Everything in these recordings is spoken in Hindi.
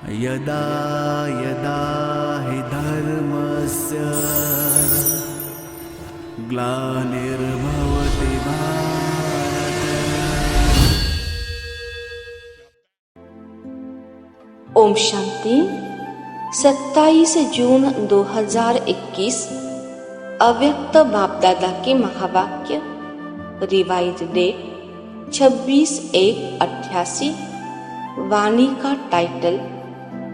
यदा यदा हि धर्मस्य ग्लानिर्भवति भारत। ओम शांति। 27 जून 2021 अव्यक्त बाप दादा के महावाक्य। Revise date 26/1/88। वाणी का टाइटल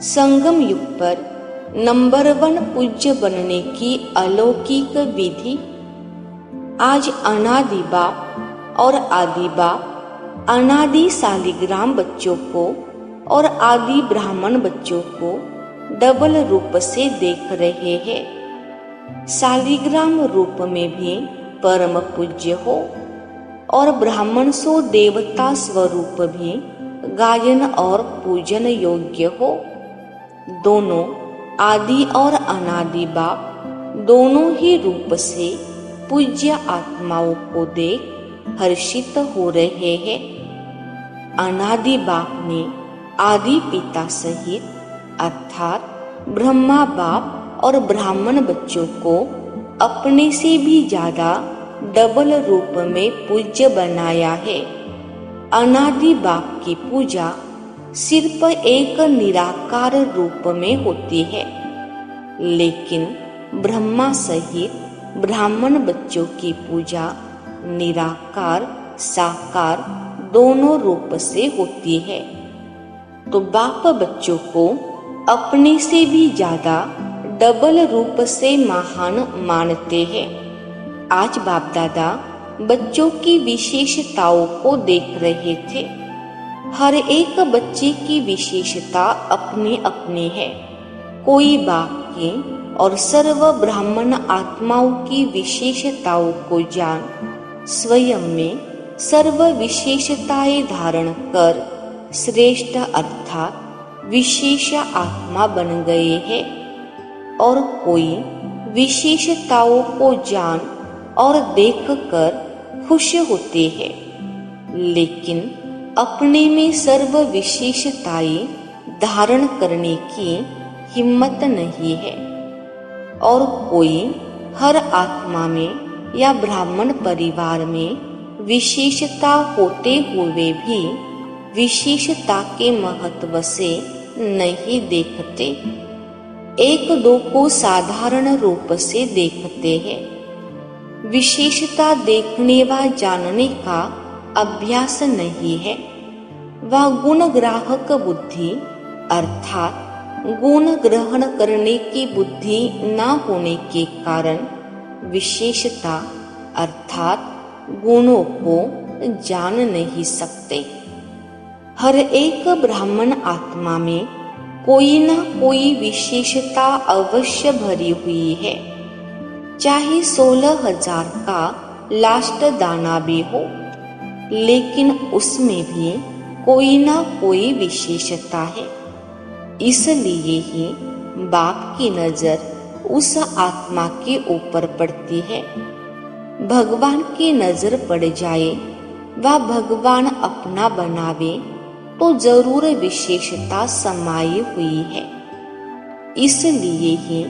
संगम युग पर नंबर 1 पूज्य बनने की अलौकिक विधि। आज अनादि बाप और आदि बाप अनादि शालिग्राम बच्चों को और आदि ब्राह्मण बच्चों को डबल रूप से देख रहे हैं। शालिग्राम रूप में भी परम पूज्य हो और ब्राह्मण सो देवता स्वरूप भी गायन और पूजन योग्य हो। दोनों आदि और अनादि बाप दोनों ही रूप से पूज्य आत्माओं को देख हर्षित हो रहे हैं। अनादि बाप ने आदि पिता सहित अर्थात ब्रह्मा बाप और ब्राह्मण बच्चों को अपने से भी ज्यादा डबल रूप में पूज्य बनाया है। अनादि बाप की पूजा सिर्फ एक निराकार रूप में होती है, लेकिन ब्रह्मा सहित ब्राह्मण बच्चों की पूजा निराकार साकार दोनों रूप से होती है। तो बाप बच्चों को अपने से भी ज्यादा डबल रूप से महान मानते हैं। आज बाप दादा बच्चों की विशेषताओं को देख रहे थे। हर एक बच्चे की विशेषता अपनी अपनी है। कोई बाप की और सर्व ब्राह्मण आत्माओं की विशेषताओं को जान स्वयं में सर्व विशेषताएं धारण कर श्रेष्ठ अर्थात विशेष आत्मा बन गए हैं। और कोई विशेषताओं को जान और देख कर खुश होते हैं, लेकिन अपने में सर्व विशेषताएं धारण करने की हिम्मत नहीं है। और कोई हर आत्मा में या ब्राह्मण परिवार में विशेषता होते हुए भी विशेषता के महत्व से नहीं देखते, एक दो को साधारण रूप से देखते हैं। विशेषता देखने व जानने का अभ्यास नहीं है। वह गुण ग्राहक बुद्धि अर्थात गुण ग्रहण करने की बुद्धि न होने के कारण विशेषता अर्थात गुणों को जान नहीं सकते। हर एक ब्राह्मण आत्मा में कोई न कोई विशेषता अवश्य भरी हुई है, चाहे 16,000 का लास्ट दाना भी हो, लेकिन उसमें भी कोई ना कोई विशेषता है। इसलिए ही बाप की नजर उस आत्मा के ऊपर पड़ती है। भगवान की नजर पड़ जाए व भगवान अपना बनावे तो जरूर विशेषता समाई हुई है। इसलिए ही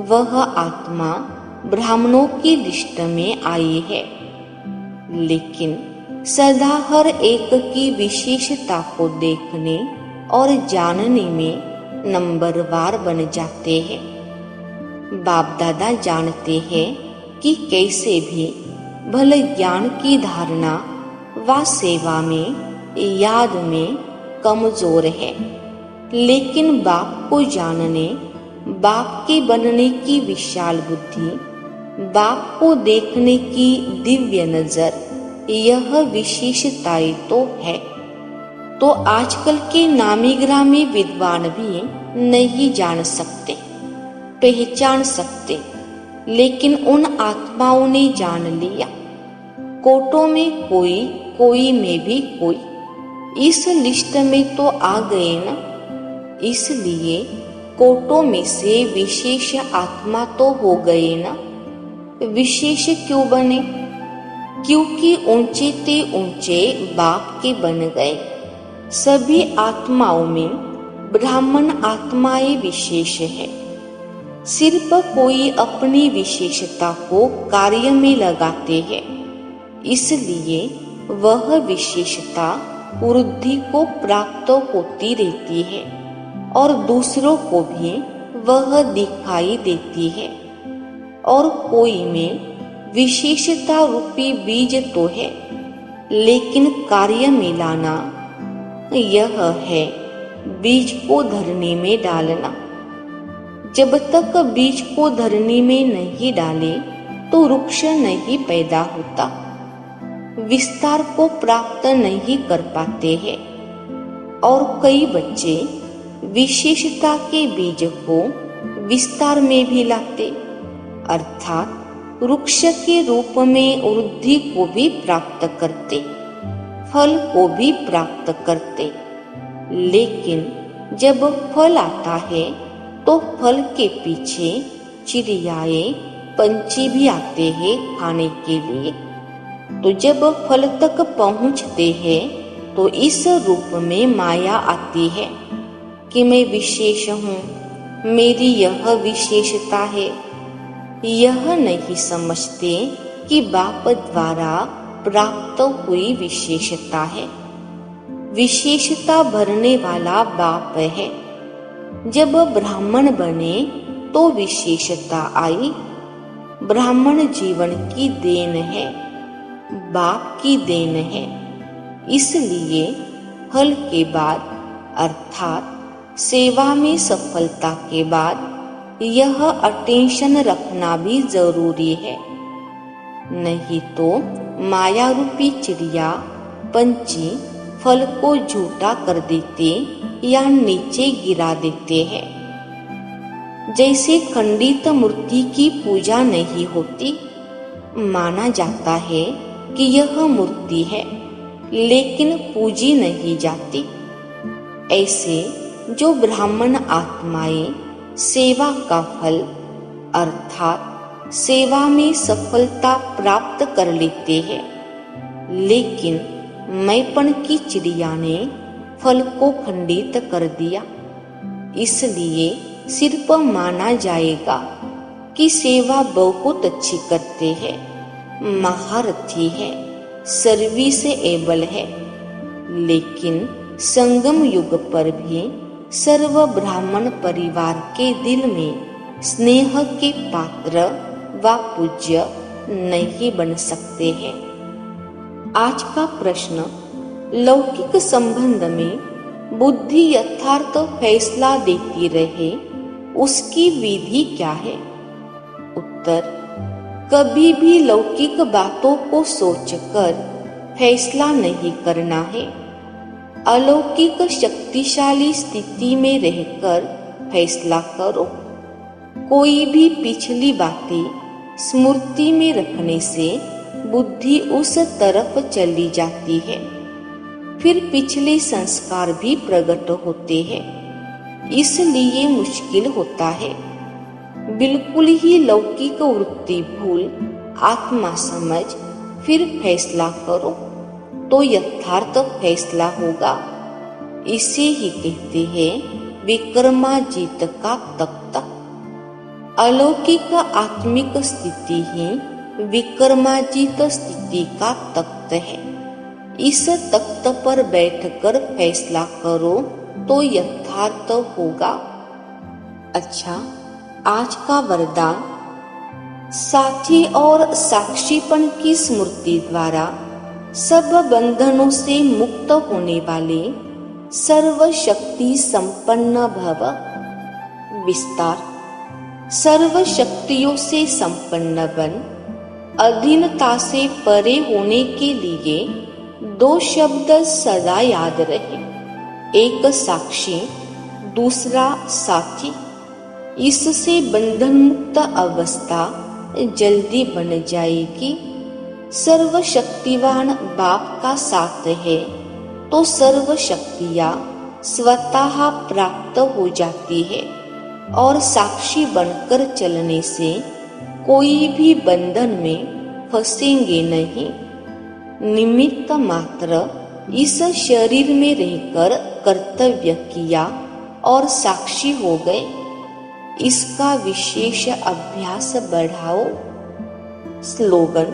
वह आत्मा ब्राह्मणों की लिस्ट में आई है, लेकिन सदा हर एक की विशेषता को देखने और जानने में नंबरवार बन जाते हैं। बाप दादा जानते हैं कि कैसे भी भले ज्ञान की धारणा व सेवा में याद में कमजोर है, लेकिन बाप को जानने बाप के बनने की विशाल बुद्धि, बाप को देखने की दिव्य नजर, यह विशेषताएं तो है। तो आजकल के नामी ग्रामी विद्वान भी नहीं जान सकते, पहचान सकते, लेकिन उन आत्माओं ने जान लिया। कोटों में कोई, कोई में भी कोई, इस लिस्ट में तो आ गए ना। इसलिए कोटों में से विशेष आत्मा तो हो गए ना। विशेष क्यों बने? क्योंकि ऊंचे ते ऊंचे बाप के बन गए। सभी आत्माओं में ब्राह्मण आत्माएं विशेष है। सिर्फ कोई अपनी विशेषता को कार्य में लगाते हैं, इसलिए वह विशेषता वृद्धि को प्राप्त होती रहती है और दूसरों को भी वह दिखाई देती है। और कोई में विशेषता रूपी बीज तो है, लेकिन कार्य में लाना यह है बीज को धरनी में डालना। जब तक बीज को धरनी में नहीं डाले तो वृक्ष नहीं पैदा होता, विस्तार को प्राप्त नहीं कर पाते हैं। और कई बच्चे विशेषता के बीज को विस्तार में भी लाते, अर्थात वृक्ष के रूप में वृद्धि को भी प्राप्त करते, फल को भी प्राप्त करते। लेकिन जब फल आता है तो फल के पीछे चिड़ियाएं, पंछी भी आते हैं खाने के लिए। तो जब फल तक पहुंचते हैं तो इस रूप में माया आती है कि मैं विशेष हूँ, मेरी यह विशेषता है। यह नहीं समझते कि बाप द्वारा प्राप्त हुई विशेषता है। विशेषता भरने वाला बाप है। जब ब्राह्मण बने तो विशेषता आई। ब्राह्मण जीवन की देन है, बाप की देन है। इसलिए फल के बाद अर्थात सेवा में सफलता के बाद यह अटेंशन रखना भी जरूरी है। नहीं तो माया रूपी चिड़िया, पंछी फल को झूठा कर देते या नीचे गिरा देते हैं। जैसे खंडित मूर्ति की पूजा नहीं होती, माना जाता है कि यह मूर्ति है, लेकिन पूजी नहीं जाती। ऐसे जो ब्राह्मण आत्माएं सेवा का फल अर्थात सेवा में सफलता प्राप्त कर लेते हैं, लेकिन मैंपन की चिड़िया ने फल को खंडित कर दिया, इसलिए सिर्फ माना जाएगा कि सेवा बहुत अच्छी करते हैं, महारथी है, सर्विस एबल है। लेकिन संगम युग पर भी सर्व ब्राह्मण परिवार के दिल में स्नेह के पात्र व पूज्य नहीं बन सकते हैं। आज का प्रश्न, लौकिक संबंध में बुद्धि यथार्थ फैसला देती रहे, उसकी विधि क्या है? उत्तर, कभी भी लौकिक बातों को सोचकर फैसला नहीं करना है। अलौकिक शक्तिशाली स्थिति में रहकर फैसला करो। कोई भी पिछली बातें स्मृति में रखने से बुद्धि उस तरफ चली जाती है, फिर पिछले संस्कार भी प्रकट होते हैं, इसलिए मुश्किल होता है। बिल्कुल ही लौकिक वृत्ति भूल आत्मा समझ फिर फैसला करो तो यथार्थ फैसला होगा। इसे ही कहते हैं विक्रमाजीत का तख्त। अलौकिक आत्मिक स्थिति ही विक्रमाजीत स्थिति का तख्त है। इस तख्त पर बैठकर फैसला करो तो यथार्थ होगा। अच्छा, आज का वरदान, साथी और साक्षीपन की स्मृति द्वारा सब बंधनों से मुक्त होने वाले सर्वशक्ति संपन्न भव। विस्तार, सर्व शक्तियों से संपन्न बन अधीनता से परे होने के लिए दो शब्द सदा याद रहे, एक साक्षी, दूसरा साथी। इससे बंधन मुक्त अवस्था जल्दी बन जाएगी। सर्वशक्तिवान बाप का साथ है तो सर्व शक्तियाँ स्वतः प्राप्त हो जाती है और साक्षी बनकर चलने से कोई भी बंधन में फंसेंगे नहीं। निमित्त मात्र इस शरीर में रहकर कर्तव्य किया और साक्षी हो गए, इसका विशेष अभ्यास बढ़ाओ। स्लोगन: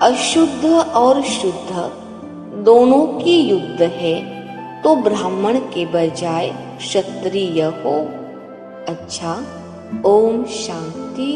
अशुद्ध और शुद्ध दोनों की युद्ध है, तो ब्राह्मण के बजाय क्षत्रिय हो। अच्छा, ओम शांति।